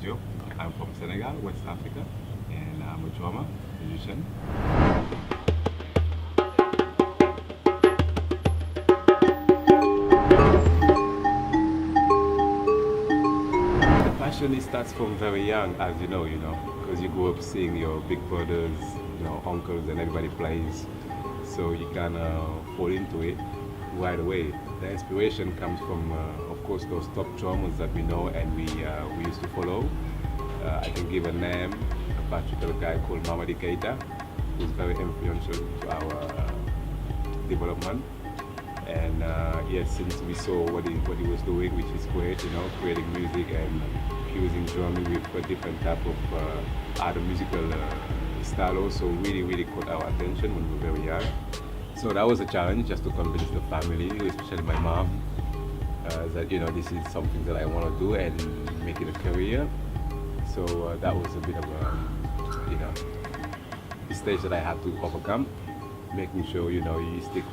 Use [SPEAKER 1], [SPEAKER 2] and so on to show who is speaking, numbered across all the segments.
[SPEAKER 1] Diop. I'm from Senegal, West Africa, and I'm a drummer, musician. The passion, it starts from very young, as you know, because you grow up seeing your big brothers, uncles, and everybody plays. So you kind of fall into it right away. The inspiration comes from, of course, those top drummers that we know and we used to follow. I can give a name, a particular guy called Makha Diop, who's very influential to our development. And yes, since we saw what he was doing, which is great, creating music and fusing drumming with a different type of other musical style also really caught our attention when we were very young. So that was a challenge, just to convince the family, especially my mom, that this is something that I want to do and make it a career. So that was a bit of a stage that I had to overcome, making sure you stick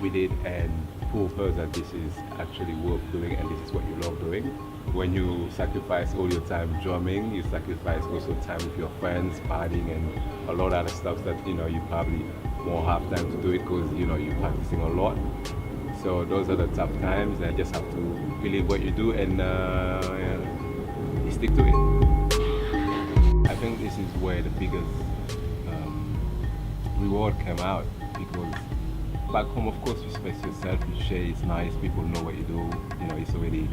[SPEAKER 1] with it and prove her that this is actually worth doing and this is what you love doing. When you sacrifice all your time drumming, you sacrifice also time with your friends, partying, and a lot of other stuff that you probably won't have time to do it because you're practicing a lot. So those are the tough times, and I just have to believe what you do and stick to it. I think this is where the biggest reward came out, because back home, of course, you express yourself, you share, it's nice, people know what you do, it's already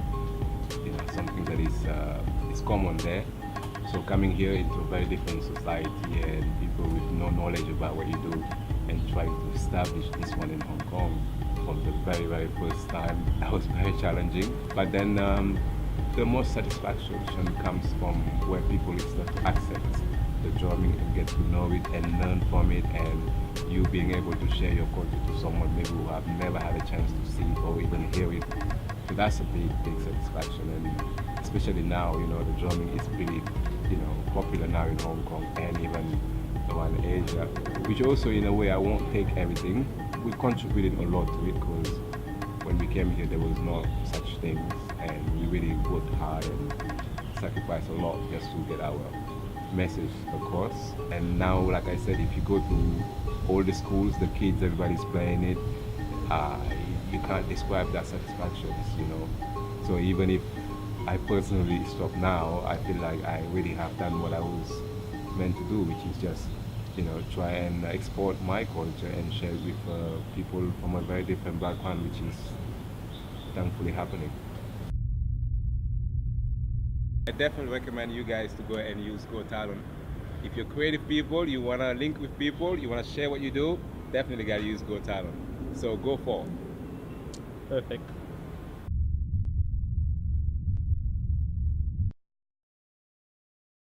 [SPEAKER 1] something that is common there. So coming here into a very different society and people with no knowledge about what you do and trying to establish this one in Hong Kong from the very first time, that was very challenging. But then the most satisfaction comes from where people start to accept the drumming and get to know it and learn from it, and you being able to share your culture to someone maybe who have never had a chance to see it or even hear it. So that's a big satisfaction, and especially now, the drumming is really, popular now in Hong Kong and even around Asia, which also in a way I won't take everything. We contributed a lot to it because when we came here there was no such things, and we really worked hard and sacrificed a lot just to get our message across. And now, like I said, if you go to all the schools, the kids, everybody's playing it, you can't describe that satisfaction, So even if I personally stop now, I feel like I really have done what I was meant to do, which is just try and export my culture and share it with people from a very different background, which is thankfully happening. I definitely recommend you guys to go and use GoTalents. If you're creative people, you want to link with people, you want to share what you do, definitely got to use GoTalents. So go for it.
[SPEAKER 2] Perfect.